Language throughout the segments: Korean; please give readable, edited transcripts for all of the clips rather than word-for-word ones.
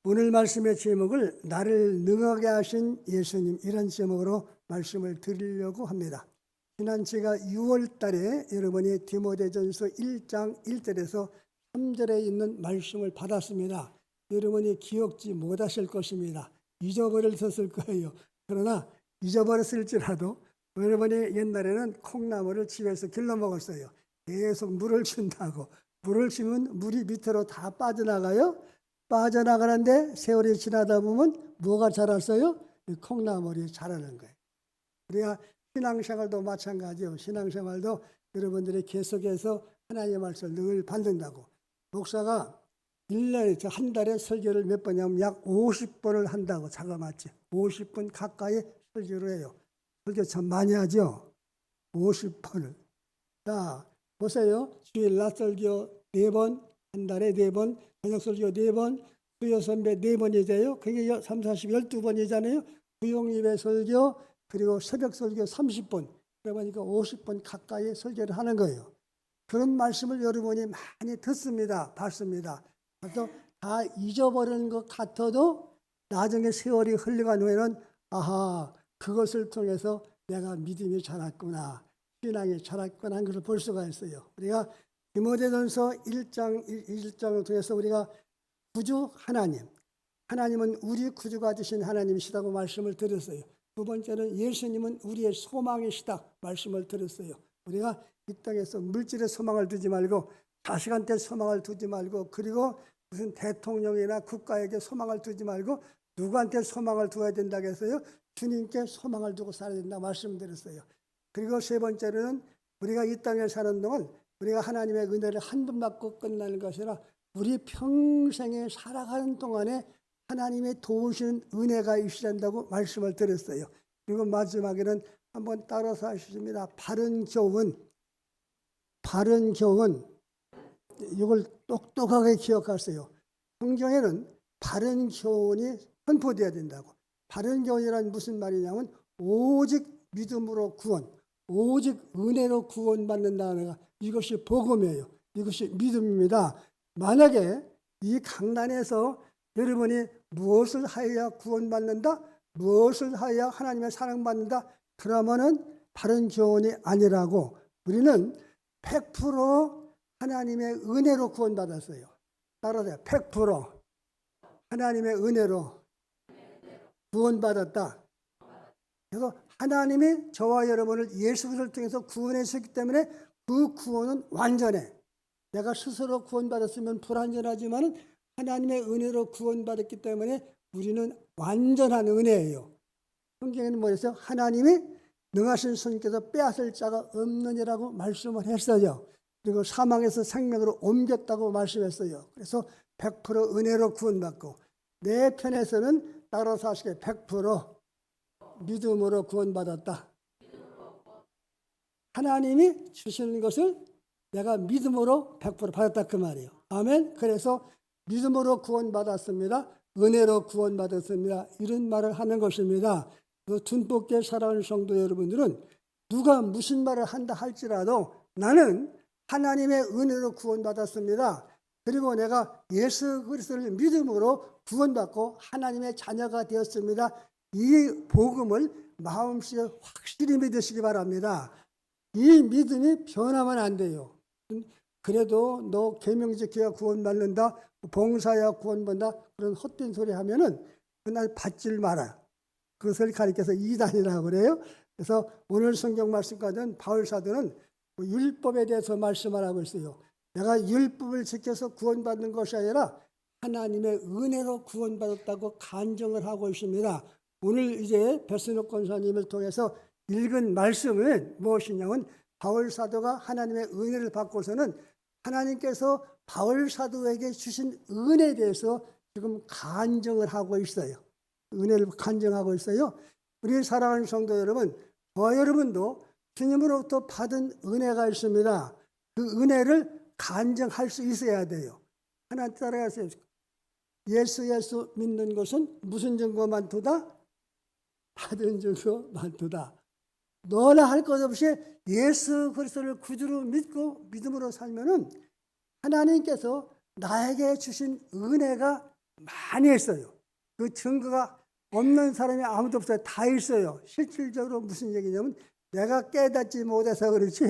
오늘 말씀의 제목을 나를 능하게 하신 예수님, 이런 제목으로 말씀을 드리려고 합니다. 지난 제가 6월 달에 여러분이 디모데전서 1장 1절에서 3절에 있는 말씀을 받았습니다. 여러분이 기억지 못하실 것입니다. 잊어버렸을 거예요. 그러나 잊어버렸을지라도 여러분이 옛날에는 콩나물을 집에서 길러 먹었어요. 계속 물을 준다고. 물을 주면 물이 밑으로 다 빠져나가요. 빠져나가는데 세월이 지나다 보면 뭐가 자랐어요? 콩나물이 자라는 거예요. 우리가 신앙생활도 마찬가지예요. 신앙생활도 여러분들이 계속해서 하나님의 말씀을 늘 받는다고. 목사가 1년에 한 달에 설교를 몇 번이냐면 약 50번을 한다고. 자그마치 50분 가까이 설교를 해요. 설교 참 많이 하죠. 50번을. 자, 보세요. 주일 낮 설교 4번, 한 달에 4번, 저녁 설교 4번, 수요 선배 4번이잖아요. 그게 3, 40, 12번이잖아요. 구용 예배 설교, 그리고 새벽 설교 30번. 그러니까 50번 가까이 설교를 하는 거예요. 그런 말씀을 여러분이 많이 듣습니다. 봤습니다. 그래서 다 잊어버리는 것 같아도 나중에 세월이 흘러간 후에는 아하, 그것을 통해서 내가 믿음이 자랐구나, 신앙이 자랐구나 하는 것을 볼 수가 있어요. 우리가 디모데전서 1장을 통해서 우리가 구주 하나님은 우리 구주가 되신 하나님이시다고 말씀을 드렸어요. 두 번째는 예수님은 우리의 소망이시다 말씀을 드렸어요. 우리가 이 땅에서 물질의 소망을 두지 말고, 자식한테 소망을 두지 말고, 그리고 무슨 대통령이나 국가에게 소망을 두지 말고 누구한테 소망을 두어야 된다고 해서요, 주님께 소망을 두고 살아야 된다 말씀드렸어요. 그리고 세 번째로는 우리가 이 땅에 사는 동안 우리가 하나님의 은혜를 한 번 받고 끝나는 것이 아니라 우리 평생에 살아가는 동안에 하나님의 도우시는 은혜가 있어야 한다고 말씀을 드렸어요. 그리고 마지막에는 한번 따라서 하시겠습니다. 바른 교훈. 이걸 똑똑하게 기억하세요. 성경에는 바른 교훈이 선포되어야 된다고. 바른 교훈이란 무슨 말이냐면 오직 믿음으로 구원, 오직 은혜로 구원받는다는 거, 이것이 복음이에요. 이것이 믿음입니다. 만약에 이 강단에서 여러분이 무엇을 하여야 구원받는다, 무엇을 하여야 하나님의 사랑받는다, 그러면은 바른 교훈이 아니라고. 우리는 100% 하나님의 은혜로 구원받았어요. 따라서요. 100% 하나님의 은혜로 구원받았다. 그래서 하나님이 저와 여러분을 예수 그리스도를 통해서 구원했기 때문에 그 구원은 완전해. 내가 스스로 구원받았으면 불완전하지만 하나님의 은혜로 구원받았기 때문에 우리는 완전한 은혜예요. 성경에는 뭐였어요? 하나님이 능하신 손께서 빼앗을 자가 없느니라고 말씀을 했어요. 그리고 사망에서 생명으로 옮겼다고 말씀했어요. 그래서 100% 은혜로 구원받고, 내 편에서는 따라서 하시게 100% 믿음으로 구원받았다. 하나님이 주시는 것을 내가 믿음으로 100% 받았다 그 말이에요. 아멘. 그래서 믿음으로 구원받았습니다. 은혜로 구원받았습니다. 이런 말을 하는 것입니다. 그 둔복게 살아가는 성도 여러분들은 누가 무슨 말을 한다 할지라도 나는 하나님의 은혜로 구원받았습니다. 그리고 내가 예수 그리스도를 믿음으로 구원받고 하나님의 자녀가 되었습니다. 이 복음을 마음속에 확실히 믿으시기 바랍니다. 이 믿음이 변하면 안 돼요. 그래도 너 계명 지켜야 구원받는다, 봉사해야 구원받는다, 그런 헛된 소리 하면은 그날 받질 마라. 그것을 가리켜서 이단이라고 그래요. 그래서 오늘 성경 말씀까지는 바울 사도는 율법에 대해서 말씀을 하고 있어요. 내가 율법을 지켜서 구원받는 것이 아니라 하나님의 은혜로 구원받았다고 간증을 하고 있습니다. 오늘 이제 베스노 권사님을 통해서 읽은 말씀은 무엇이냐면 바울 사도가 하나님의 은혜를 받고서는 하나님께서 바울 사도에게 주신 은혜에 대해서 지금 간증을 하고 있어요. 은혜를 간증하고 있어요. 우리 사랑하는 성도 여러분, 저와 여러분도 주님으로부터 받은 은혜가 있습니다. 그 은혜를 간증할 수 있어야 돼요. 하나 따라하세요. 예수 믿는 것은 무슨 증거만 두다? 받은 증거만 두다. 너나 할 것 없이 예수 그리스도를 구주로 믿고 믿음으로 살면은 하나님께서 나에게 주신 은혜가 많이 했어요. 그 증거가 없는 사람이 아무도 없어요. 다 있어요. 실질적으로 무슨 얘기냐면 내가 깨닫지 못해서 그렇지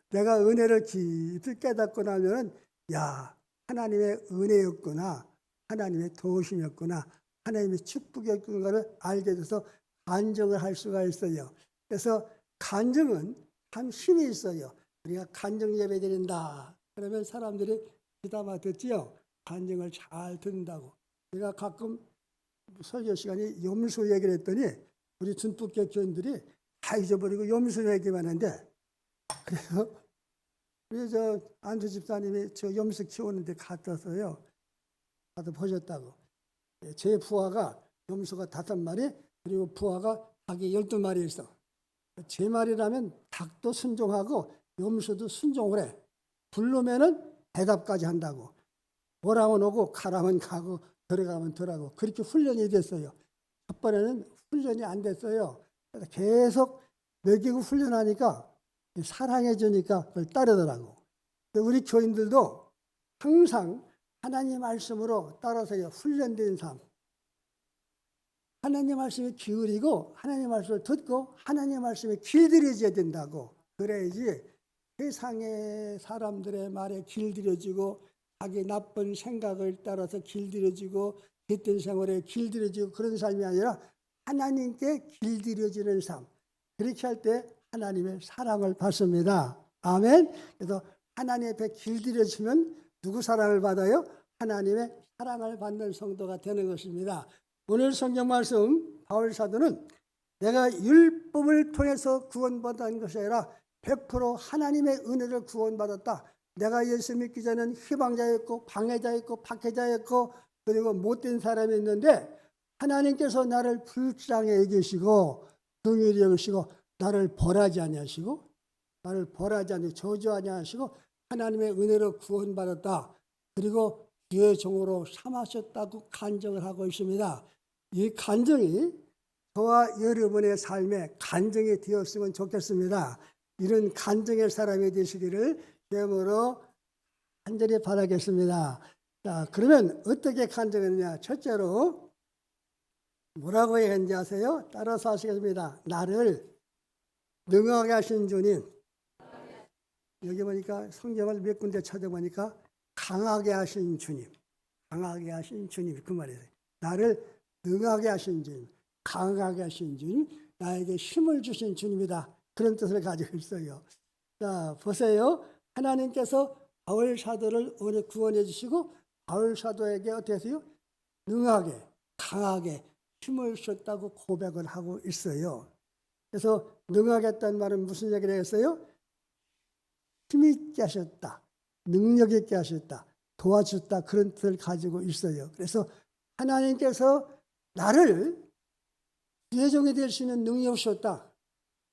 내가 은혜를 깊이 깨닫고 나면은 야, 하나님의 은혜였구나. 하나님의 도우심이었구나. 하나님의 축복이었구나를 알게 돼서 간증을 할 수가 있어요. 그래서 간증은 참 힘이 있어요. 우리가 간증 예배 드린다. 그러면 사람들이 귀담아 듣지요. 간증을 잘 듣는다고. 제가 가끔 설교 시간에 염소 얘기를 했더니 우리 준법교 교인들이 다 잊어버리고 염소 얘기만 하는데 그래서 우리 저 안수 집사님이 저 염소 키우는데 갔었어요. 가서 보셨다고. 제 부하가 염소가 5마리 그리고 부하가 닭이 12마리 있어. 제 말이라면 닭도 순종하고 염소도 순종을 해. 부르면은 대답까지 한다고. 오라면 오고 가라면 가고 들어가면 들어가고 그렇게 훈련이 됐어요. 첫 번에는 훈련이 안 됐어요. 그래서 계속 먹이고 훈련하니까 사랑해주니까 그걸 따르더라고. 우리 교인들도 항상 하나님 말씀으로 따라서 훈련된 삶. 하나님 말씀에 기울이고 하나님 말씀을 듣고 하나님 말씀에 길들여져야 된다고. 그래야지 세상의 사람들의 말에 길들여지고 자기 나쁜 생각을 따라서 길들여지고 깃든 생활에 길들여지고 그런 삶이 아니라 하나님께 길들여지는 삶. 그렇게 할 때 하나님의 사랑을 받습니다. 아멘. 그래서 하나님 앞에 길들여지면 누구 사랑을 받아요? 하나님의 사랑을 받는 성도가 되는 것입니다. 오늘 성경 말씀 바울 사도는 내가 율법을 통해서 구원받은 것이 아니라 100% 하나님의 은혜를 구원받았다. 내가 예수 믿기 전에는 희망자였고 방해자였고 박해자였고 그리고 못된 사람이었는데 하나님께서 나를 불쌍히 여기시고 긍휼히 여기시고 나를 벌하지 아니하시고 나를 벌하지 아니하시고 저주하지 아니하시고 하나님의 은혜로 구원받았다. 그리고 주의 종으로 삼으셨다고 간증을 하고 있습니다. 이 간증이 저와 여러분의 삶에 간증이 되었으면 좋겠습니다. 이런 간증의 사람이 되시기를 주님으로 간절히 바라겠습니다. 자, 그러면 어떻게 간증했느냐? 첫째로 뭐라고 했는지 아세요? 따라서 하시겠습니다. 나를 능하게 하신 주님. 여기 보니까 성경을 몇 군데 찾아보니까 강하게 하신 주님. 강하게 하신 주님. 그 말이에요. 나를 능하게 하신 주님. 강하게 하신 주님. 나에게 힘을 주신 주님이다. 그런 뜻을 가지고 있어요. 자, 보세요. 하나님께서 바울 사도를 오래 구원해 주시고 바울 사도에게 어떻게 하세요? 능하게, 강하게 힘을 주셨다고 고백을 하고 있어요. 그래서 능하게 했다는 말은 무슨 얘기를 했어요? 힘 있게 하셨다. 능력 있게 하셨다. 도와주셨다. 그런 뜻을 가지고 있어요. 그래서 하나님께서 나를 주의 종이 될 수 있는 능력을 주셨다.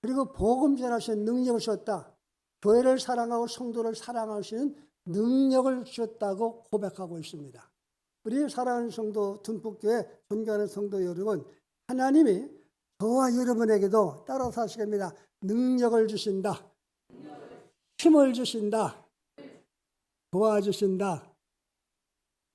그리고 복음 전하시는 능력을 주셨다. 교회를 사랑하고 성도를 사랑할 수 있는 능력을 주셨다고 고백하고 있습니다. 우리 사랑하는 성도, 둔복교회 존경하는 성도 여러분, 하나님이 저와 여러분에게도 따라서 하시겠습니다. 능력을 주신다. 힘을 주신다. 도와주신다.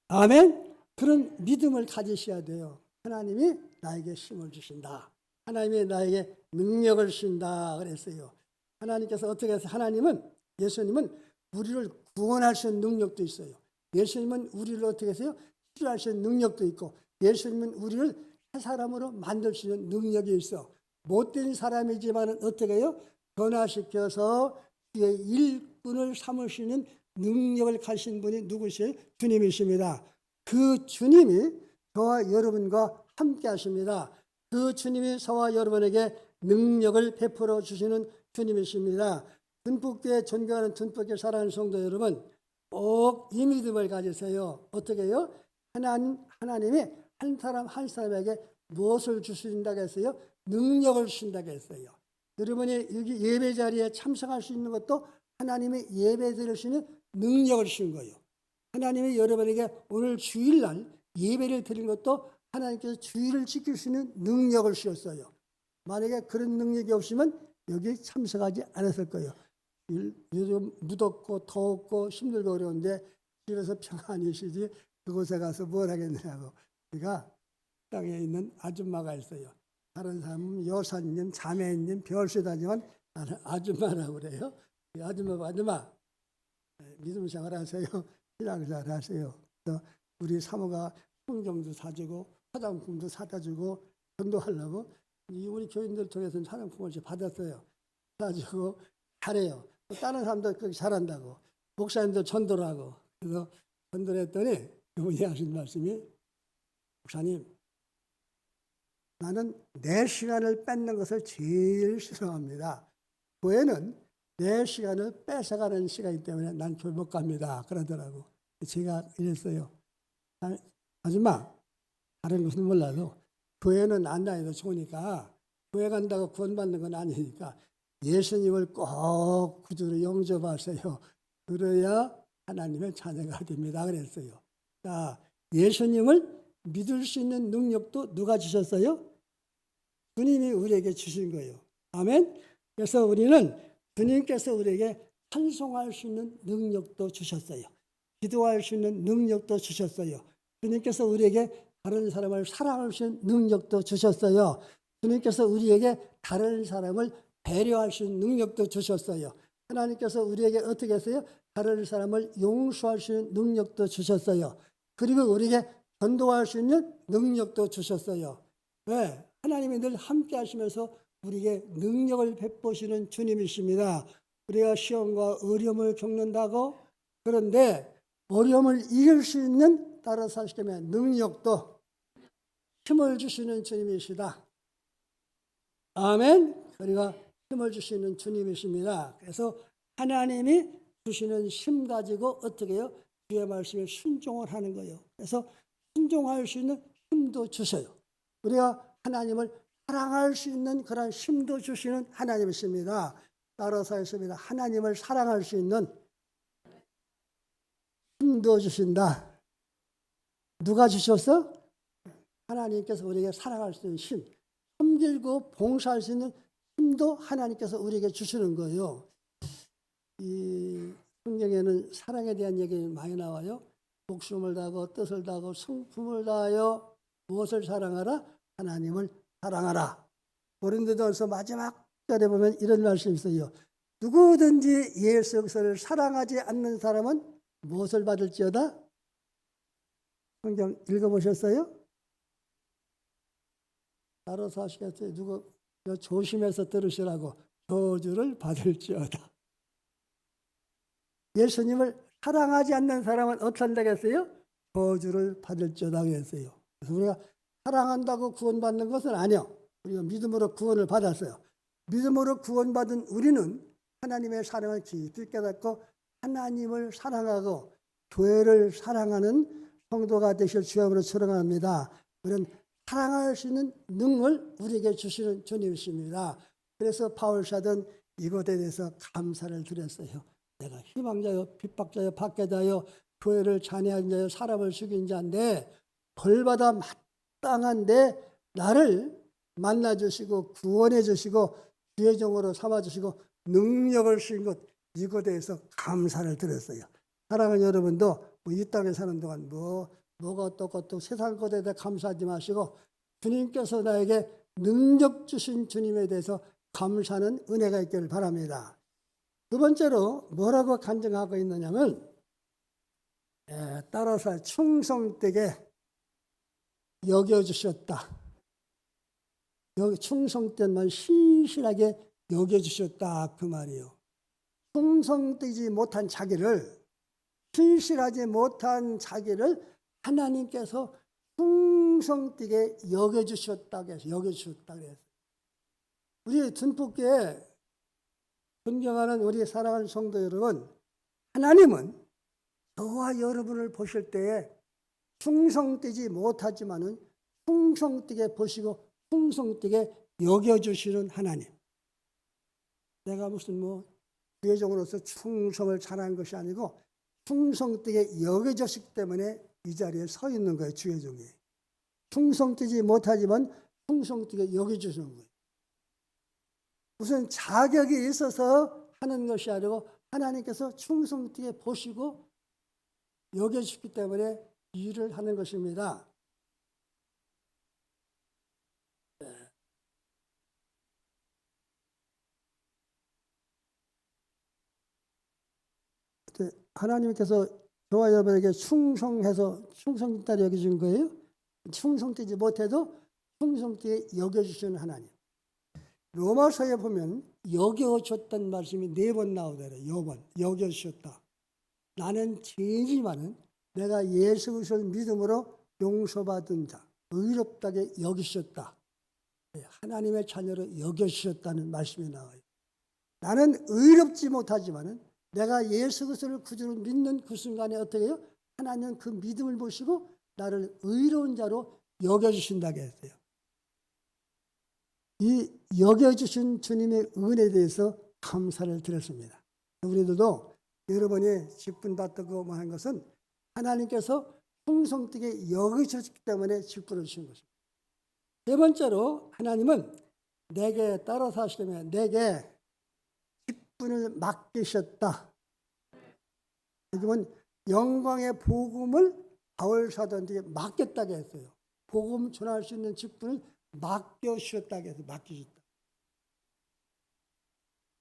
아멘. 그런 믿음을 가지셔야 돼요. 하나님이 나에게 힘을 주신다. 하나님이 나에게 능력을 주신다 그랬어요. 하나님께서 어떻게 해서 하나님은 예수님은 우리를 구원할 수 있는 능력도 있어요. 예수님은 우리를 어떻게 해서요? 치료할 수 있는 능력도 있고 예수님은 우리를 새 사람으로 만들 수 있는 능력이 있어. 못된 사람이지만 어떻게 해요? 변화시켜서 그의 일꾼을 삼으시는 능력을 가진 분이 누구시에요? 주님이십니다. 그 주님이 저와 여러분과 함께 하십니다. 그 주님이 저와 여러분에게 능력을 베풀어 주시는 주님이십니다. 둔복교회 존경하는 둔복교회 사랑하는 성도 여러분, 꼭 이 믿음을 가지세요. 어떻게 해요? 하나님이 한 사람 한 사람에게 무엇을 주신다고 했어요? 능력을 주신다고 했어요. 여러분이 여기 예배 자리에 참석할 수 있는 것도 하나님이 예배 드릴 수 있는 능력을 주신 거예요. 하나님이 여러분에게 오늘 주일날 예배를 드린 것도 하나님께서 주일을 지킬 수 있는 능력을 주셨어요. 만약에 그런 능력이 없으면 여기 참석하지 않았을 거예요. 요즘 무덥고 더웠고 힘들고 어려운데 집에서 평안히 쉬지 그곳에 가서 뭘 하겠느냐고. 우리가 땅에 있는 아줌마가 있어요. 다른 사람은 여사님, 자매님, 별세다지만 나는 아줌마라고 그래요. 이 아줌마, 믿음 생활 하세요. 신앙생활 하세요. 그래서 우리 사모가 성경도 사주고 화장품도 사다 주고 전도하려고 우리 교인들 통해서 화장품을 받았어요. 사주고 잘해요. 또 다른 사람도 그렇게 잘한다고. 목사님도 전도를 하고. 그래서 전도를 했더니 그분이 하신 말씀이, 목사님, 나는 내 시간을 뺏는 것을 제일 싫어합니다. 교회는 내 시간을 뺏어가는 시간이기 때문에 난 교회 못 갑니다. 그러더라고. 제가 이랬어요. 아줌마, 다른 것은 몰라도 교회는 안 다녀도 좋으니까 교회 간다고 구원받는 건 아니니까 예수님을 꼭 구주로 영접하세요. 그래야 하나님의 자녀가 됩니다. 그랬어요. 자, 예수님을 믿을 수 있는 능력도 누가 주셨어요? 주님이 우리에게 주신 거예요. 아멘. 그래서 우리는 주님께서 우리에게 찬송할 수 있는 능력도 주셨어요. 기도할 수 있는 능력도 주셨어요. 주님께서 우리에게 다른 사람을 사랑할 수 있는 능력도 주셨어요. 주님께서 우리에게 다른 사람을 배려할 수 있는 능력도 주셨어요. 하나님께서 우리에게 어떻게 했어요? 다른 사람을 용서할 수 있는 능력도 주셨어요. 그리고 우리에게 전도할 수 있는 능력도 주셨어요. 왜? 하나님이 늘 함께 하시면서 우리에게 능력을 베푸시는 주님이십니다. 우리가 시험과 어려움을 겪는다고, 그런데 어려움을 이길 수 있는 따라서 하시기 때문에 능력도 힘을 주시는 주님이시다. 아멘. 우리가 힘을 주시는 주님이십니다. 그래서 하나님이 주시는 힘 가지고 어떻게 해요? 주의 말씀에 순종을 하는 거예요. 그래서 순종할 수 있는 힘도 주셔요. 우리가 하나님을 사랑할 수 있는 그런 힘도 주시는 하나님이십니다. 따라서 했습니다. 하나님을 사랑할 수 있는 힘도 주신다. 누가 주셨어? 하나님께서 우리에게 사랑할 수 있는 힘, 섬기고 봉사할 수 있는 힘도 하나님께서 우리에게 주시는 거예요. 이 성경에는 사랑에 대한 얘기 많이 나와요. 목숨을 다하고 뜻을 다하고 성품을 다하여 무엇을 사랑하라? 하나님을 사랑하라. 고린도전서 마지막 절에 보면 이런 말씀이 있어요. 누구든지 예수 그리스도를 사랑하지 않는 사람은 무엇을 받을지어다? 성경 읽어보셨어요? 따라서 하시겠어요? 누구 조심해서 들으시라고. 저주를 받을지어다. 예수님을 사랑하지 않는 사람은 어떻게 한다고 했어요? 저주를 받을지어다 그랬어요. 그래서 우리가 사랑한다고 구원받는 것은 아니요. 우리가 믿음으로 구원을 받았어요. 믿음으로 구원받은 우리는 하나님의 사랑을 깊이 깨닫고 하나님을 사랑하고 교회를 사랑하는 성도가 되실 주님으로 축원합니다. 우리는 사랑할 수 있는 능을 우리에게 주시는 주님이십니다. 그래서 바울사도는 이것에 대해서 감사를 드렸어요. 내가 희망자요, 핍박자요, 박해자요, 교회를 잔해한 자요, 사람을 죽인 자인데 벌받아 마땅한데 나를 만나주시고 구원해 주시고 주의 종으로 삼아주시고 능력을 주신 것, 이것에 대해서 감사를 드렸어요. 사랑하는 여러분도 이 땅에 사는 동안 뭐가 어떻고 세상 것에 대해 감사하지 마시고 주님께서 나에게 능력 주신 주님에 대해서 감사하는 은혜가 있기를 바랍니다. 두 번째로 뭐라고 간증하고 있느냐면 따라서 충성되게 여겨주셨다. 충성되면 신실하게 여겨주셨다 그 말이에요. 충성되지 못한 자기를, 신실하지 못한 자기를 하나님께서 충성되게 여겨주셨다고 해서 여겨주셨다고 해서 우리 둔폭교회 존경하는 우리 사랑하는 성도 여러분, 하나님은 저와 여러분을 보실 때에 충성되지 못하지만은 충성되게 보시고 충성되게 여겨주시는 하나님. 내가 무슨 교회종으로서 충성을 잘한 것이 아니고 충성되게 여겨졌기 때문에 이 자리에 서 있는 거예요. 주의 종이. 충성되지 못하지만 충성되게 여겨주시는 거예요. 무슨 자격이 있어서 하는 것이 아니고 하나님께서 충성되게 보시고 여겨주시기 때문에 일을 하는 것입니다. 하나님께서 저와 여러분에게 충성해서 충성되게 여겨준 거예요. 충성되지 못해도 충성되게 여겨주시는 하나님. 로마서에 보면 여겨줬다는 말씀이 4번 나오더래요. 요번 여겨주셨다. 나는 죄인이지만은 내가 예수 그리스도를 믿음으로 용서받은 자, 의롭다게 여기셨다. 하나님의 자녀로 여겨주셨다는 말씀이 나와요. 나는 의롭지 못하지만은 내가 예수 그리스도를 구주로 믿는 그 순간에 어떻게 해요? 하나님은 그 믿음을 보시고 나를 의로운 자로 여겨주신다고 했어요. 이 여겨주신 주님의 은혜에 대해서 감사를 드렸습니다. 우리들도 여러분이 직분 받고 한 것은 하나님께서 충성되게 여기셨기 때문에 직분을 주신 것입니다. 세 번째로 하나님은 내게 따라서 하시려면 내게 직분을 맡기셨다. 지금은 영광의 복음을 바울 사도한테 맡겼다고 했어요. 복음 전할 수 있는 직분을 맡겨주셨다고 해서 맡기셨다.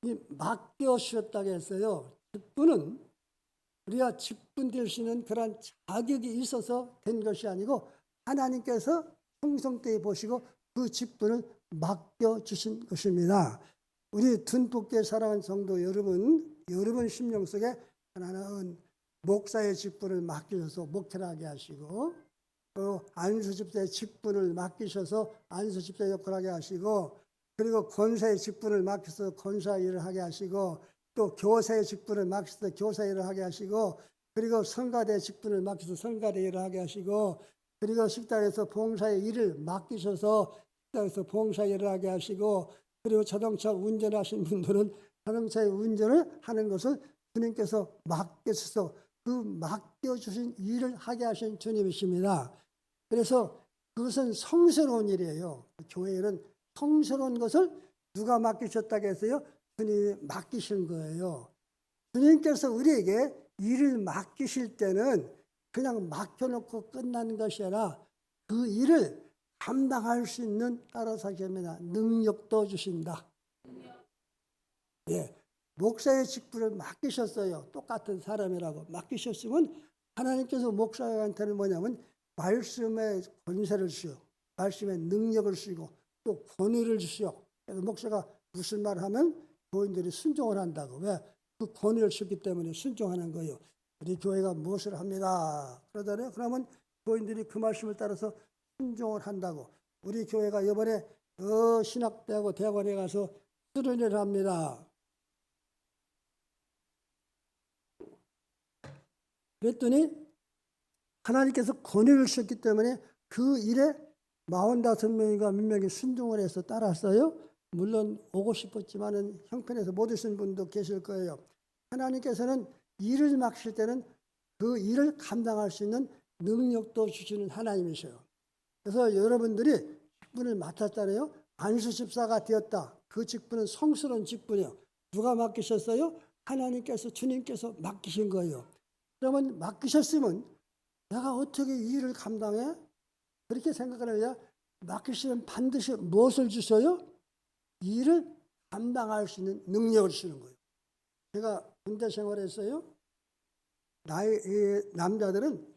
이 맡겨주셨다고 했어요. 직분은 우리가 직분 될 수 있는 그런 자격이 있어서 된 것이 아니고 하나님께서 충성되게 보시고 그 직분을 맡겨주신 것입니다. 우리 둔복교회 사랑하는 성도 여러분 심령 속에 하나는 목사의 직분을 맡기셔서 목회를 하게 하시고 또 안수집사의 직분을 맡기셔서 안수집사 역할을 하게 하시고 그리고 권사의 직분을 맡겨서 권사 일을 하게 하시고 또 교사의 직분을 맡겨서 교사 일을 하게 하시고 그리고 성가대 직분을 맡겨서 성가대 일을 하게 하시고 그리고 식당에서 봉사의 일을 맡기셔서 식당에서 봉사 일을 하게 하시고 그리고 자동차 운전하시는 분들은 자동차의 운전을 하는 것을 주님께서 맡겨주셔서 그 맡겨주신 일을 하게 하신 주님이십니다. 그래서 그것은 성스러운 일이에요. 교회는 성스러운 것을 누가 맡기셨다고 했어요? 주님이 맡기신 거예요. 주님께서 우리에게 일을 맡기실 때는 그냥 맡겨놓고 끝나는 것이 아니라 그 일을 감당할 수 있는 따라서 하십니다. 능력도 주신다. 예, 목사의 직분을 맡기셨어요. 똑같은 사람이라고 맡기셨으면 하나님께서 목사한테는 뭐냐면 말씀의 권세를 주시오. 말씀의 능력을 주시고 또 권위를 주시오. 그래서 목사가 무슨 말을 하면 교인들이 순종을 한다고. 왜? 그 권위를 주기 때문에 순종하는 거예요. 우리 교회가 무엇을 합니다. 그러잖아요. 그러면 교인들이 그 말씀을 따라서 순종을 한다고. 우리 교회가 이번에 신학대하고 대학원에 가서 수련회를 합니다. 그랬더니 하나님께서 권위를 주셨기 때문에 그 일에 45명인가 몇 명이 순종을 해서 따랐어요. 물론 오고 싶었지만은 형편에서 못 오신 분도 계실 거예요. 하나님께서는 일을 맡기실 때는 그 일을 감당할 수 있는 능력도 주시는 하나님이셔요. 그래서 여러분들이 직분을 맡았잖아요. 안수집사가 되었다. 그 직분은 성스러운 직분이요. 누가 맡기셨어요? 하나님께서 주님께서 맡기신 거예요. 그러면 맡기셨으면 내가 어떻게 이 일을 감당해? 그렇게 생각하느냐? 맡기시면 반드시 무엇을 주셔요? 이 일을 감당할 수 있는 능력을 주시는 거예요. 제가 군대 생활했어요. 남자들은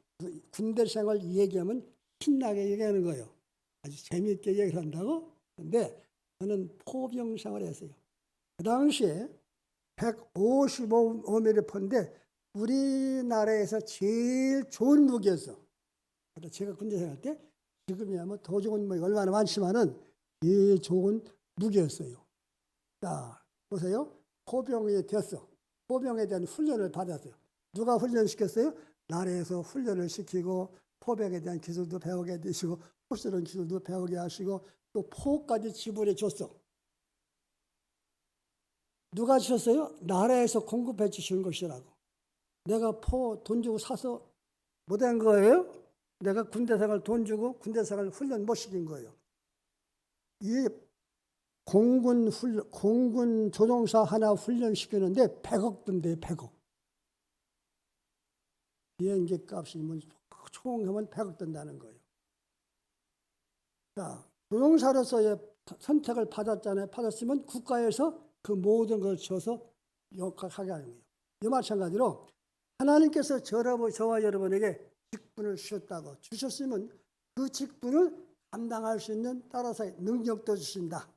군대 생활 얘기하면 신나게 얘기하는 거예요. 아주 재미있게 얘기를 한다고. 근데 저는 포병 생활했어요. 그 당시에 155mm포인데 우리나라에서 제일 좋은 무기였어. 제가 군대 생활 때 지금이야 뭐 더 좋은 무기 얼마나 많지만은 제일 좋은 무기였어요. 자, 보세요. 포병이 됐어. 포병에 대한 훈련을 받았어요. 누가 훈련시켰어요? 나라에서 훈련을 시키고 포병에 대한 기술도 배우게 되시고 포스런 기술도 배우게 하시고 또 포까지 지불해 줬어. 누가 주셨어요? 나라에서 공급해 주시는 것이라고. 내가 포 돈 주고 사서 못한 거예요? 내가 군대 생활 돈 주고 군대 생활 훈련 못 시킨 거예요. 이 공군 조종사 하나 훈련시키는데 100억 든대, 100억. 비행기 값이 총 하면 100억 든다는 거예요. 자, 조종사로서의 선택을 받았잖아요. 받았으면 국가에서 그 모든 걸 줘서 역할하게 하는 거예요. 이 마찬가지로 하나님께서 저와 여러분에게 직분을 주셨으면 그 직분을 감당할 수 있는 따라서 능력도 주신다.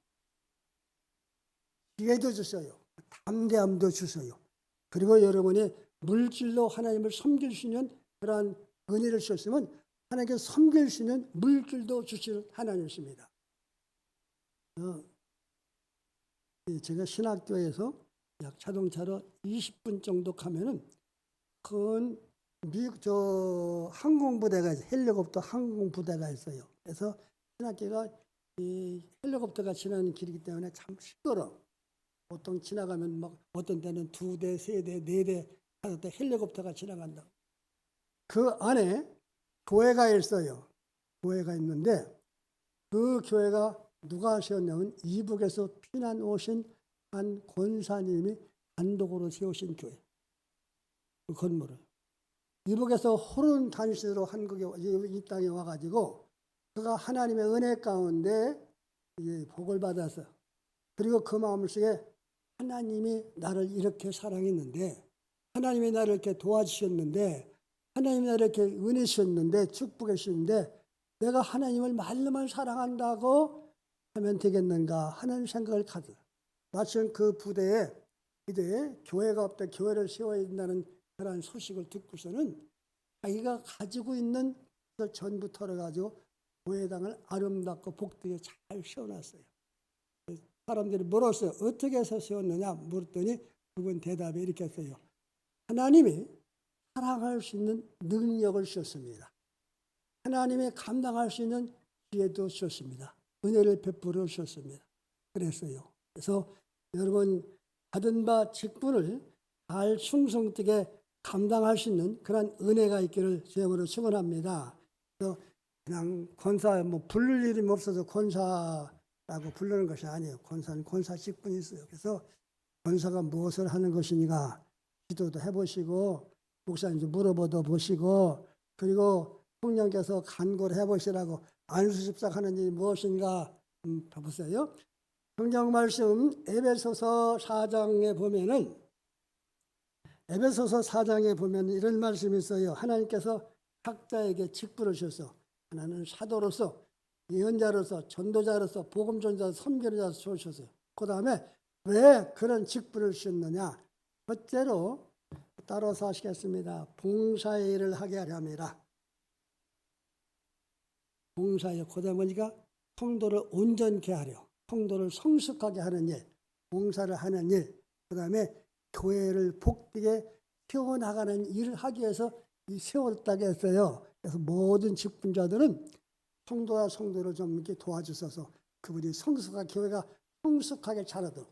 기회도 주셔요. 담대함도 주셔요. 그리고 여러분이 물질로 하나님을 섬길 수 있는 그러한 은혜를 주셨으면 하나님께 섬길 수 있는 물질도 주시는 하나님이십니다. 제가 신학교에서 약 자동차로 20분 정도 가면은 큰 미국 항공부대가 헬리콥터 항공부대가 있어요. 그래서 신학교가 이 헬리콥터가 지나는 길이기 때문에 참 시끄러. 보통 지나가면 막 어떤 데는 2대, 3대, 4대, 5대 헬리콥터가 지나간다. 그 안에 교회가 있어요. 교회가 있는데 그 교회가 누가 세웠냐면 이북에서 피난 오신 한 권사님이 단독으로 세우신 교회. 그 건물을. 이북에서 호른 단시로 한국에 이 땅에 와가지고 그가 하나님의 은혜 가운데 복을 받아서 그리고 그 마음속에 하나님이 나를 이렇게 사랑했는데 하나님이 나를 이렇게 도와주셨는데 하나님이 나를 이렇게 은혜 주셨는데 축복해 주셨는데 내가 하나님을 말로만 사랑한다고 하면 되겠는가 하는 생각을 가져. 마침 그 부대에 이제 교회가 없다 교회를 세워야 된다는 그런 소식을 듣고서는 자기가 가지고 있는 것을 전부 털어가지고 교회당을 아름답고 복되게 잘 세워놨어요. 사람들이 물었어요. 어떻게 해서 세웠느냐 물었더니 그분 대답에 이렇게 했어요. 하나님이 사랑할 수 있는 능력을 주셨습니다. 하나님이 감당할 수 있는 지혜도 주셨습니다. 은혜를 베풀어 주셨습니다. 그랬어요. 그래서 여러분 받은 바 직분을 잘 충성되게 감당할 수 있는 그런 은혜가 있기를 주님으로 축원합니다. 그래서 그냥 권사 부를 이름이 없어서 권사라고 부르는 것이 아니에요. 권사는 권사 직분이 있어요. 그래서 권사가 무엇을 하는 것이니까 기도도 해보시고 목사님도 물어보도 보시고 그리고 성령께서 간구를 해보시라고 안수집사 하는 일이 무엇인가 봐보세요. 성경 말씀 에베소서 4장에 보면은 에베소서 4장에 보면 이런 말씀이 있어요. 하나님께서 각자에게 직분을 주셔서 하나는 사도로서 예언자로서 전도자로서 복음전자로서 선교자로서 주셨어요. 그 다음에 왜 그런 직분을 주셨느냐. 첫째로 따라서 하시겠습니다. 봉사의 일을 하게 하려 함이라. 봉사의 고대머니가 성도를 온전케 하려 성도를 성숙하게 하는 일, 봉사를 하는 일, 그 다음에 교회를 복되게 세워나가는 일을 하기 위해서 세웠다고 했어요. 그래서 모든 직분자들은 성도와 성도를 좀 이렇게 도와주셔서 그분이 성숙하게 교회가 성숙하게 자라도록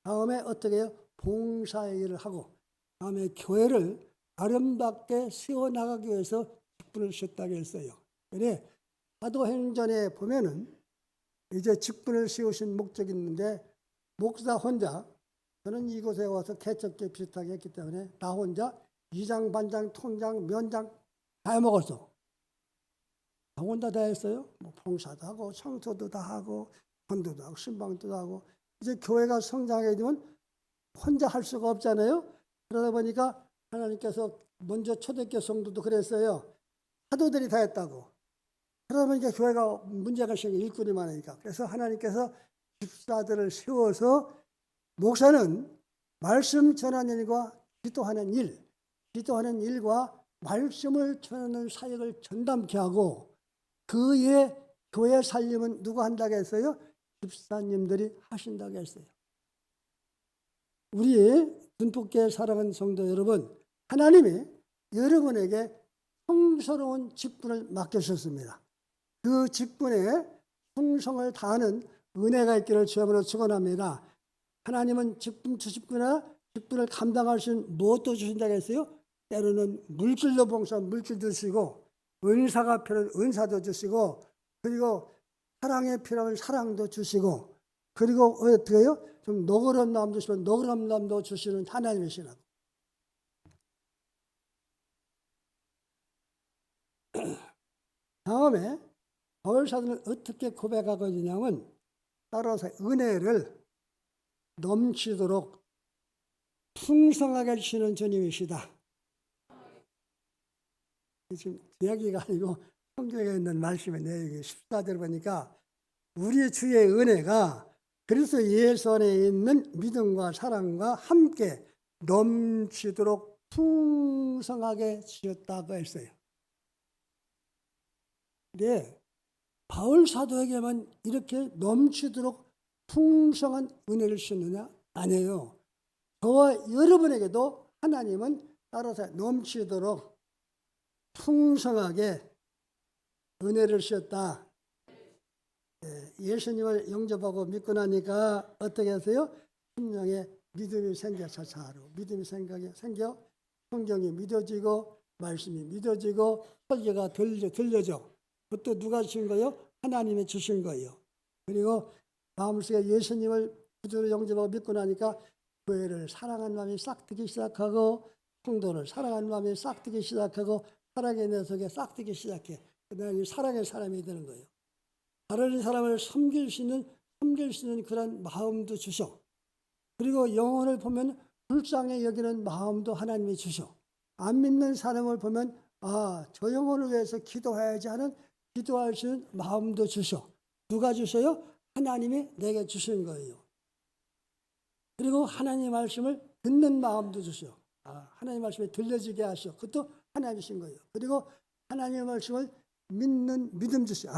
다음에 어떻게 해요? 봉사의 일을 하고 다음에 교회를 아름답게 세워나가기 위해서 직분을 주셨다고 했어요. 그래 사도행전에 보면은 이제 직분을 세우신 목적이 있는데 목사 혼자 저는 이곳에 와서 개척계 비슷하게 했기 때문에 나 혼자 이장, 반장, 통장, 면장 다 해먹었어. 다 혼자 다 했어요. 뭐 봉사도 하고 청소도 다 하고 전도도 하고 신방도 하고 이제 교회가 성장하게 되면 혼자 할 수가 없잖아요. 그러다 보니까 하나님께서 먼저 초대교회 성도도 그랬어요. 사도들이 다 했다고. 그러다 보니까 교회가 문제가 생겨 일꾼이 많으니까. 그래서 하나님께서 집사들을 세워서 목사는 말씀 전하는 일과 기도하는 일과 말씀을 전하는 사역을 전담케 하고 그 외에 교회 살림은 누가 한다고 했어요? 집사님들이 하신다고 했어요. 우리 군폭교회 사랑하는 성도 여러분, 하나님이 여러분에게 성스러운 직분을 맡겨주셨습니다. 그 직분에 충성을 다하는 은혜가 있기를 주님으로 축원합니다. 하나님은 직분을 감당할 수 있는 무엇도 주신다고 했어요? 때로는 물질로 봉사하면 물질도 주시고 은사가 필요한 은사도 주시고 그리고 사랑이 필요하면 사랑도 주시고 그리고 어떻게 해요? 좀 너그러운 마음 주시면 너그러운 마음도 주시는 하나님이시라고. 다음에 바울 사도는 어떻게 고백하고 있냐면 따라서 은혜를 넘치도록 풍성하게 주시는 주님이시다. 지금 이야기가 아니고 성경에 있는 말씀의 내용이 14절 보니까 우리 주의 은혜가 그리스도 예수 안에 있는 믿음과 사랑과 함께 넘치도록 풍성하게 지었다고 했어요. 근데 바울 사도에게만 이렇게 넘치도록 풍성한 은혜를 주느냐? 아니에요. 저와 여러분에게도 하나님은 따라서 넘치도록 풍성하게 은혜를 주셨다. 예수님을 영접하고 믿고 나니까 어떻게 하세요? 심령에 믿음이 생겨 차차로 믿음이 생겨 성경이 믿어지고 말씀이 믿어지고 설교가 들려져. 그것도 누가 주신 거예요? 하나님이 주신 거예요. 그리고 마음속에 예수님을 구주로 영접하고 믿고 나니까 교회를 사랑하는 마음이 싹트기 시작하고 성도를 사랑하는 마음이 싹트기 시작하고 사랑의 내 속에 싹트기 시작해. 그다음에 사랑의 사람이 되는 거예요. 다른 사람을 섬길 수 있는 그런 마음도 주셔. 그리고 영혼을 보면 불쌍히 여기는 마음도 하나님이 주셔. 안 믿는 사람을 보면 저 영혼을 위해서 기도해야지 하는 기도할 수 있는 마음도 주셔. 누가 주셔요? 하나님이 내게 주신 거예요. 그리고 하나님의 말씀을 듣는 마음도 주셔. 하나님의 말씀이 들려지게 하셔. 그것도 하나님이 주신 거예요. 그리고 하나님의 말씀을 믿는 믿음 주셔.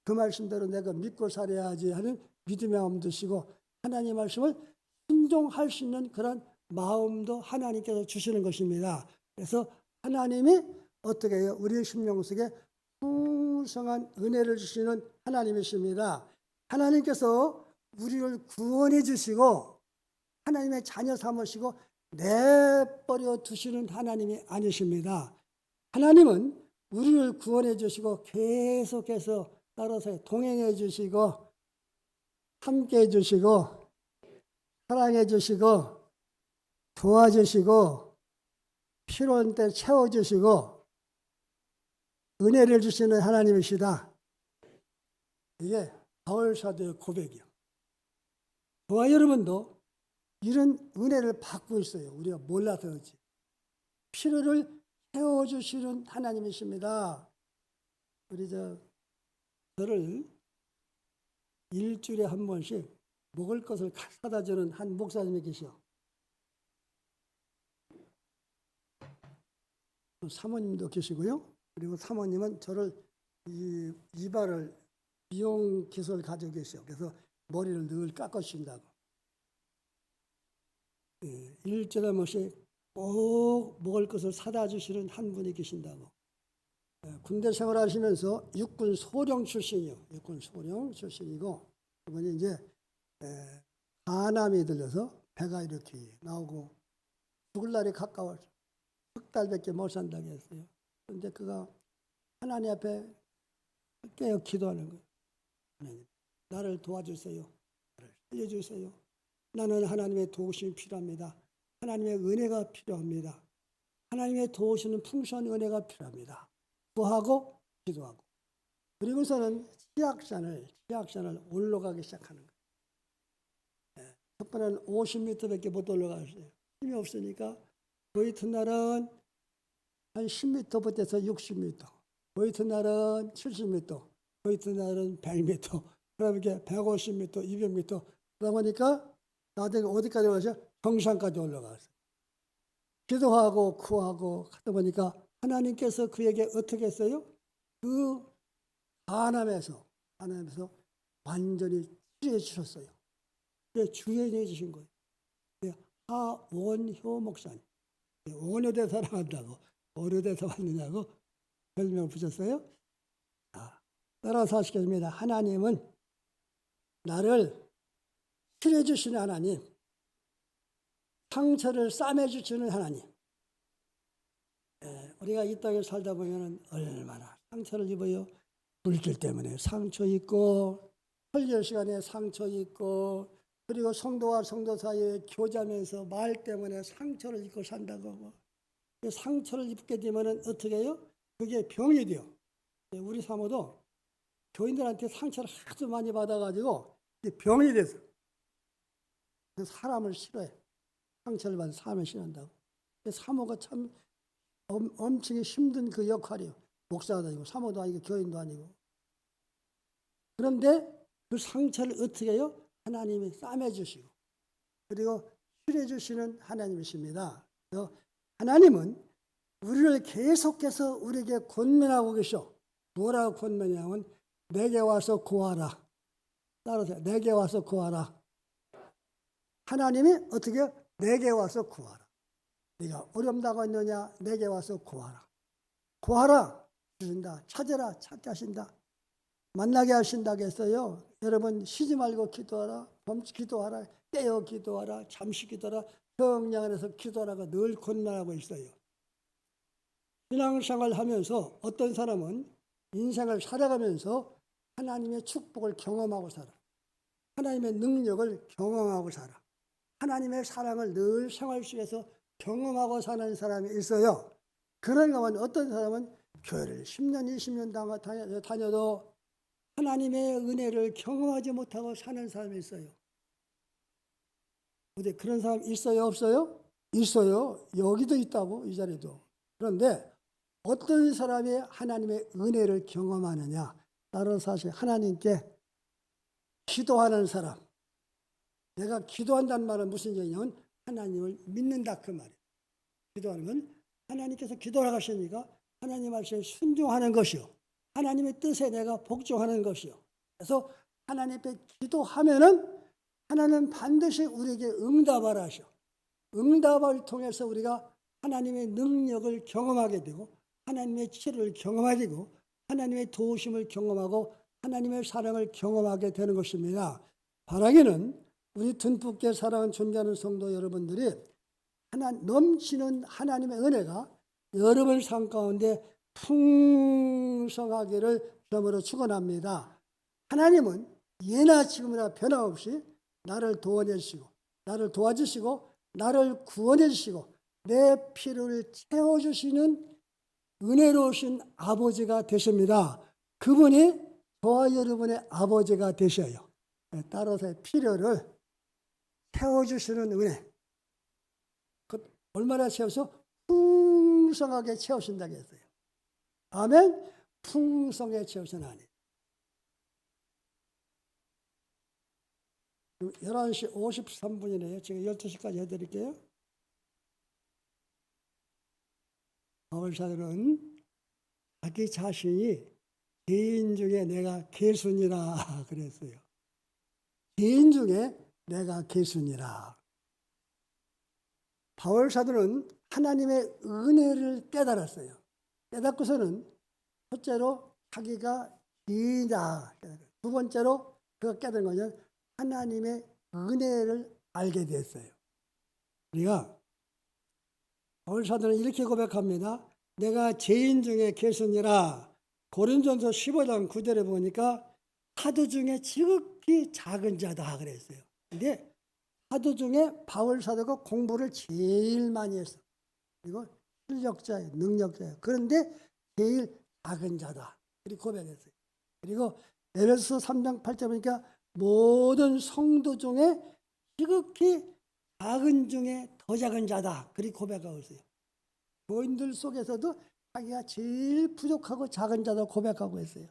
그 말씀대로 내가 믿고 살아야지 하는 믿음의 마음도 주시고 하나님의 말씀을 순종할 수 있는 그런 마음도 하나님께서 주시는 것입니다. 그래서 하나님이 어떻게 해요? 우리의 심령 속에 풍성한 은혜를 주시는 하나님이십니다. 하나님께서 우리를 구원해 주시고 하나님의 자녀 삼으시고 내버려 두시는 하나님이 아니십니다. 하나님은 우리를 구원해 주시고 계속해서 따라서 동행해 주시고 함께 해 주시고 사랑해 주시고 도와주시고 필요한 때 채워주시고 은혜를 주시는 하나님이시다. 이게 바울 사도의 고백이요. 저와 여러분도 이런 은혜를 받고 있어요. 우리가 몰라서 그렇지. 필요를 채워주시는 하나님이십니다. 우리 저를 일주일에 한 번씩 먹을 것을 사다 주는 한 목사님이 계셔. 사모님도 계시고요. 그리고 사모님은 저를 이발을 미용 기술 가지고 계셔. 그래서 머리를 늘 깎아주신다고. 일주일에 한 번씩 꼭 먹을 것을 사다 주시는 한 분이 계신다고. 군대 생활하시면서 육군 소령 출신이요. 육군 소령 출신이고 이번에 이제 간암이 들려서 배가 이렇게 나오고 죽을 날이 가까워 6달밖에 못 산다고 했어요. 그런데 그가 하나님 앞에 깨어 기도하는 거예요. 하나님, 나를 도와주세요. 나를 살려주세요. 나는 하나님의 도우심이 필요합니다. 하나님의 은혜가 필요합니다. 하나님의 도우시는 풍성한 은혜가 필요합니다. 구하고 기도하고 그리고서는 치악산을 올라가기 시작하는 거예요. 첫 번에는 50m밖에 못 올라갔어요. 힘이 없으니까 그 이튿날은 한 10m부터 60m, 그 이튿날은 70m, 그 이튿날은 100m, 그러면 이렇게 150m, 200m 그러다 보니까 나중에 어디까지 올라가서 정상까지 올라갔어요. 기도하고 구하고 하다 보니까 하나님께서 그에게 어떻게 했어요? 그 간암에서 완전히 치료해 주셨어요. 그게 주인해 주신 거예요. 하원효 목사님. 원효대 사랑한다고 원효대에서 왔느냐고 별명 붙였어요. 따라서 하시겠습니다. 하나님은 나를 치료해 주시는 하나님, 상처를 싸매 주시는 하나님. 우리가 이 땅에 살다 보면 얼마나 상처를 입어요. 물질 때문에 상처 있고 설교 시간에 상처 있고 그리고 성도와 성도 사이에 교제하면서 말 때문에 상처를 입고 산다고 하고 상처를 입게 되면 어떻게 해요? 그게 병이 돼요. 우리 사모도 교인들한테 상처를 하도 많이 받아가지고 병이 돼서 사람을 싫어해. 상처를 받은 사람을 싫어한다고. 사모가 참 엄청 힘든 그 역할이요. 목사도 아니고 사모도 아니고 교인도 아니고. 그런데 그 상처를 어떻게 해요? 하나님이 싸매주시고 그리고 치료해주시는 하나님이십니다. 하나님은 우리를 계속해서 우리에게 권면하고 계셔. 뭐라고 권면하냐면 내게 와서 구하라. 따라서 내게 와서 구하라. 하나님이 어떻게 해요? 내게 와서 구하라. 네가 어렵다고 했느냐? 내게 와서 구하라. 구하라. 주신다. 찾아라. 찾게 하신다. 만나게 하신다고 했어요. 여러분 쉬지 말고 기도하라. 범치 기도하라. 깨어 기도하라. 잠시 기도하라. 성령 안에서 기도하라고 늘 권면하고 있어요. 신앙생활 하면서 어떤 사람은 인생을 살아가면서 하나님의 축복을 경험하고 살아. 하나님의 능력을 경험하고 살아. 하나님의 사랑을 늘 생활 속에서 경험하고 사는 사람이 있어요. 그런가 하면 어떤 사람은 교회를 10년, 20년 다녀도 하나님의 은혜를 경험하지 못하고 사는 사람이 있어요. 근데 그런 사람 있어요, 없어요? 있어요. 여기도 있다고, 이 자리도. 그런데 어떤 사람이 하나님의 은혜를 경험하느냐? 따로 사실 하나님께 기도하는 사람. 내가 기도한다는 말은 무슨 얘기냐면 하나님을 믿는다 그 말이에요. 기도하는 건 하나님께서 기도하라고 하시니까 하나님 말씀에 순종하는 것이요. 하나님의 뜻에 내가 복종하는 것이요. 그래서 하나님 앞에 기도하면은 하나님은 반드시 우리에게 응답을 하셔. 응답을 통해서 우리가 하나님의 능력을 경험하게 되고 하나님의 치료를 경험하게 되고 하나님의 도우심을 경험하고 하나님의 사랑을 경험하게 되는 것입니다. 바라기는 우리 듬뿍게 사랑하는 존귀하는 성도 여러분들이 넘치는 하나님의 은혜가 여러분 삶 가운데 풍성하기를 주님으로 축원합니다. 하나님은 예나 지금이나 변함없이 나를 도와주시고 나를 도와주시고 나를 구원해 주시고 내 필요를 채워주시는 은혜로우신 아버지가 되십니다. 그분이 저와 여러분의 아버지가 되셔요. 따라서 필요를 채워주시는 은혜. 얼마나 채워서 풍성하게 채우신다고 했어요. 아멘. 풍성하게 채우시나니. 11시 53분이네요. 지금 12시까지 해드릴게요. 바울사도는 자기 자신이 죄인 중에 내가 괴순이라 그랬어요. 죄인 중에 내가 괴순이라. 바울사도는 하나님의 은혜를 깨달았어요. 깨닫고서는 첫째로 자기가 죄인이다. 두 번째로 그가 깨달은 것은 하나님의 은혜를 알게 됐어요. 우리가 바울사도는 이렇게 고백합니다. 내가 죄인 중에 괴순이라. 고린도전서 15장 9절에 보니까 사도 중에 지극히 작은 자다 그랬어요. 근데 사도 중에 바울사도가 공부를 제일 많이 했어. 그리고 실력자예요. 능력자예요. 그런데 제일 작은 자다. 그렇게 고백했어요. 그리고 에베소서 3장 8절 보니까 모든 성도 중에 지극히 작은 중에 더 작은 자다. 그렇게 고백하고 있어요. 교인들 속에서도 자기가 제일 부족하고 작은 자다 고백하고 있어요.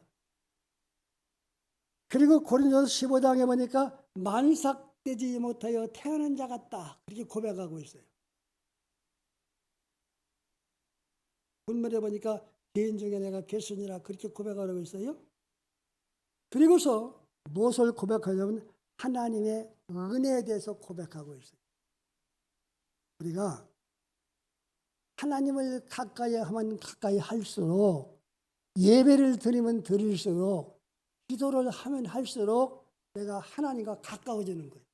그리고 고린도서 15장에 보니까 만삭되지 못하여 태어난 자 같다. 그렇게 고백하고 있어요. 본문에 보니까 죄인 중에 내가 괴순이라 그렇게 고백하고 있어요. 그리고서 무엇을 고백하냐면 하나님의 은혜에 대해서 고백하고 있어요. 우리가 하나님을 가까이 하면 가까이 할수록 예배를 드리면 드릴수록 기도를 하면 할수록 내가 하나님과 가까워지는 거예요.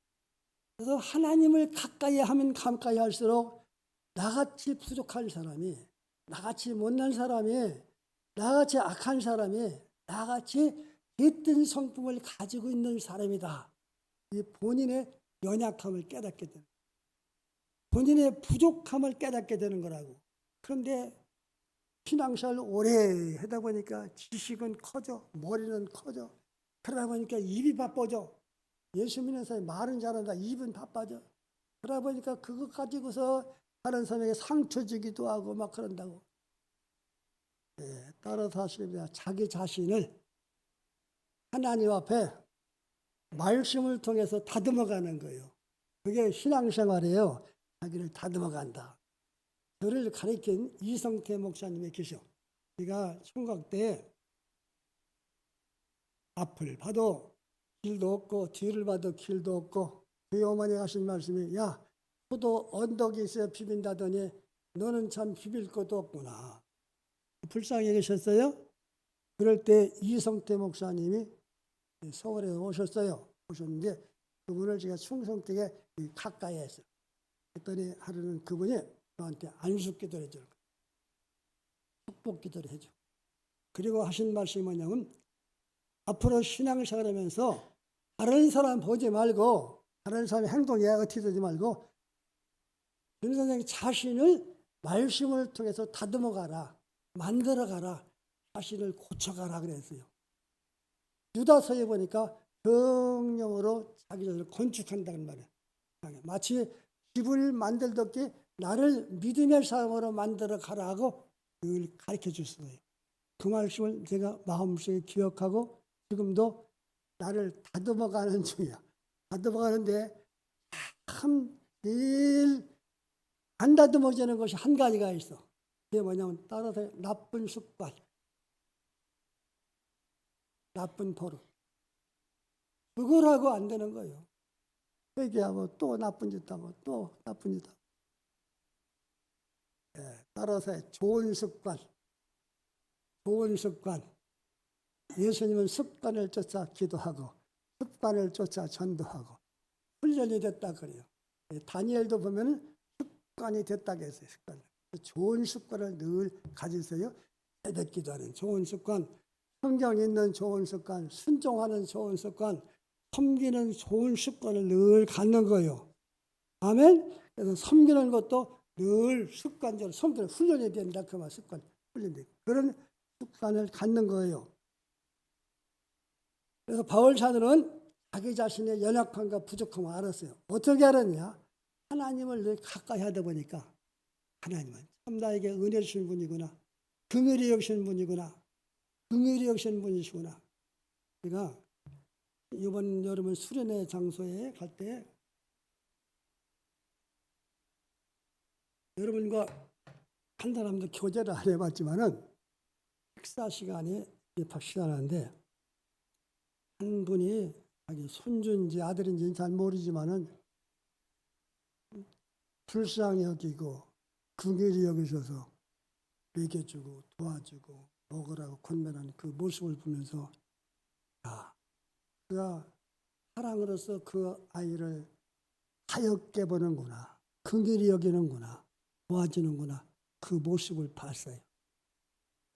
그래서 하나님을 가까이 하면 가까이 할수록 나같이 부족한 사람이, 나같이 못난 사람이, 나같이 악한 사람이, 나같이 깃든 성품을 가지고 있는 사람이다. 이 본인의 연약함을 깨닫게 되는, 본인의 부족함을 깨닫게 되는 거라고. 그런데 신앙생활 오래 하다 보니까 지식은 커져, 머리는 커져. 그러다 보니까 입이 바빠져. 예수 믿는 사람이 말은 잘한다, 입은 바빠져. 그러다 보니까 그것 가지고서 다른 사람에게 상처 주기도 하고 막 그런다고. 따라서 하시면 자기 자신을 하나님 앞에 말씀을 통해서 다듬어가는 거예요. 그게 신앙생활이에요. 자기를 다듬어간다. 저를 가르친 이성태 목사님이 계셔. 제가 총각 때 앞을 봐도 길도 없고 뒤를 봐도 길도 없고 저희 어머니가 하신 말씀이 야 포도 언덕이 있어야 비빈다더니 너는 참 비빌 것도 없구나. 불쌍히 계셨어요. 그럴 때 이성태 목사님이 서울에 오셨어요. 오셨는데 그분을 제가 충성되게 가까이 했어요. 그랬더니 하루는 그분이 저한테 안숙기도를 해줘요. 축복기도를 해줘. 그리고 하신 말씀이 뭐냐면 앞으로 신앙생활 하면서 다른 사람 보지 말고 다른 사람의 행동에 어티되지 말고 윤 선생님 자신을 말씀을 통해서 다듬어가라. 만들어가라. 자신을 고쳐가라 그랬어요. 유다서에 보니까 성령으로 자기 자신을 건축한다는 말이에요. 마치 집을 만들듯이 나를 믿음의 사람으로 만들어 가라고 늘 가르쳐 줬어요. 그 말씀을 제가 마음속에 기억하고 지금도 나를 다듬어가는 중이야. 다듬어가는데 참 제일 안 다듬어지는 것이 한 가지가 있어. 그게 뭐냐면 따라서 나쁜 습관, 나쁜 버릇. 그걸 하고 안 되는 거예요. 회개하고 또 나쁜 짓 하고 또 나쁜 짓 하고. 따라서 좋은 습관, 좋은 습관. 예수님은 습관을 쫓아 기도하고 습관을 쫓아 전도하고 훈련이 됐다 그래요. 다니엘도 보면 습관이 됐다고 했어요. 습관. 좋은 습관을 늘 가지세요. 새벽 기도하는 좋은 습관, 성경 읽는 좋은 습관, 순종하는 좋은 습관, 섬기는 좋은 습관을 늘 갖는 거예요. 아멘. 그래서 섬기는 것도 늘 습관적으로 섬기는 훈련이 된다 그 말. 습관 훈련돼. 그런 습관을 갖는 거예요. 그래서 바울 사도는 자기 자신의 연약함과 부족함을 알았어요. 어떻게 알았냐? 하나님을 늘 가까이 하다 보니까 하나님은 참 나에게 은혜 주신 분이구나. 긍휼히 여기신 분이구나. 긍휼히 여기신 분이시구나. 제가 이번 여름은 수련회 장소에 갈 때 여러분과 한 사람도 교제를 안 해봤지만은 식사 시간에 식사하는데 한 분이 자기 손주인지 아들인지는 잘 모르지만은 불쌍히 여기고 긍휼히 여기셔서 먹여주고 도와주고 먹으라고 권면하는 그 모습을 보면서 그가 사랑으로서 그 아이를 하얗게 보는구나. 긍휼히 여기는구나. 도와주는구나. 그 모습을 봤어요.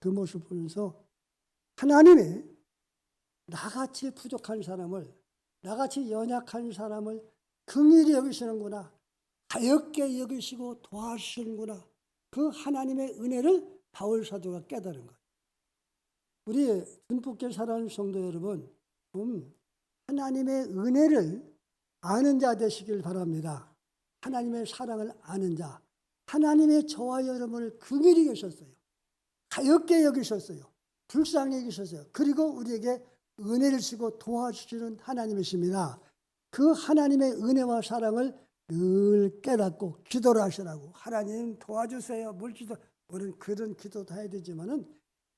그 모습을 보면서 하나님이 나같이 부족한 사람을, 나같이 연약한 사람을 긍휼히 여기시는구나. 하얗게 여기시고 도와주시는구나. 그 하나님의 은혜를 바울 사도가 깨달은 거예요. 우리 듬뿍게 사랑하는 성도 여러분, 하나님의 은혜를 아는 자 되시길 바랍니다. 하나님의 사랑을 아는 자. 하나님의 저와 여러분을 긍휼히 여기셨어요. 가볍게 여기셨어요. 불쌍히 여기셨어요. 그리고 우리에게 은혜를 주시고 도와주시는 하나님이십니다. 그 하나님의 은혜와 사랑을 늘 깨닫고 기도를 하시라고. 하나님 도와주세요. 물론 그런 기도도 해야 되지만은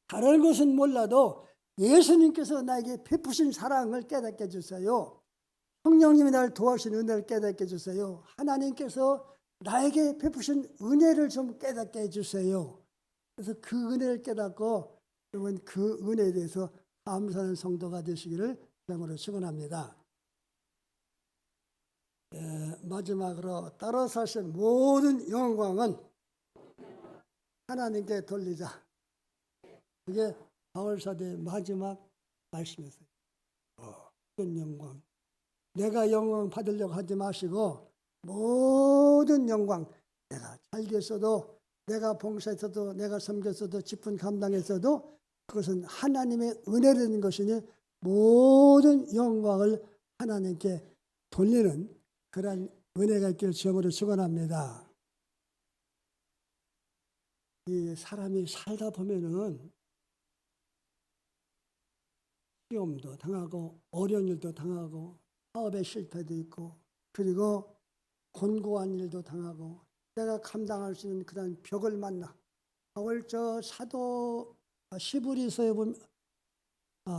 다른 것은 몰라도 예수님께서 나에게 베푸신 사랑을 깨닫게 해주세요. 성령님이 나를 도와주신 은혜를 깨닫게 해주세요. 하나님께서 나에게 베푸신 은혜를 좀 깨닫게 해주세요. 그래서 그 은혜를 깨닫고 여러분 그 은혜에 대해서 감사하는 성도가 되시기를 주님으로 축원합니다. 마지막으로 따라서 하신 모든 영광은 하나님께 돌리자. 그게 바울사도의 마지막 말씀이었어요. 모든 영광. 내가 영광 받으려고 하지 마시고 모든 영광. 내가 잘 됐어도 내가 봉사했어도 내가 섬겼어도 직분 감당했어도 그것은 하나님의 은혜라는 것이니 모든 영광을 하나님께 돌리는 그러한 은혜가 있기를 주님으로 축원합니다. 이 사람이 살다 보면은 시험도 당하고 어려운 일도 당하고 사업의 실패도 있고 그리고 곤고한 일도 당하고 내가 감당할 수 있는 그런 벽을 만나. 바울 저 사도 시브리서에 보면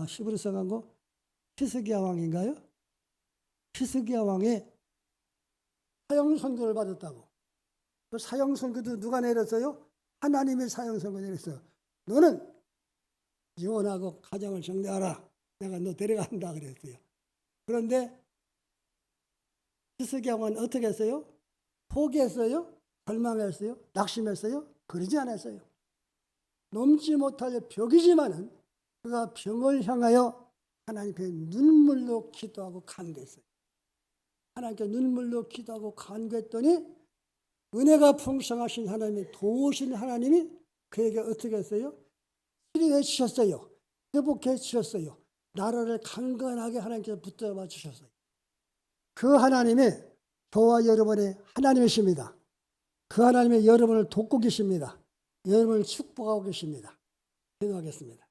시브리서 간거 히스기야 왕인가요? 히스기야 왕의 사형 선고를 받았다고. 그 사형 선고도 누가 내렸어요? 하나님의 사형 선고 내렸어요. 너는 이혼하고 가정을 정리하라. 내가 너 데려간다 그랬어요. 그런데 히스기야 왕은 어떻게 했어요? 포기했어요? 절망했어요? 낙심했어요? 그러지 않았어요. 넘지 못할 벽이지만은 그가 병을 향하여 하나님께 눈물로 기도하고 간구했어요. 하나님께 눈물로 기도하고 간구했더니 은혜가 풍성하신 하나님이 도우신 하나님이 그에게 어떻게 했어요? 치료해 주셨어요. 회복해 주셨어요. 나라를 강건하게 하나님께서 붙잡아 주셨어요. 그 하나님이 저와 여러분의 하나님이십니다. 그 하나님이 여러분을 돕고 계십니다. 여러분을 축복하고 계십니다. 기도하겠습니다.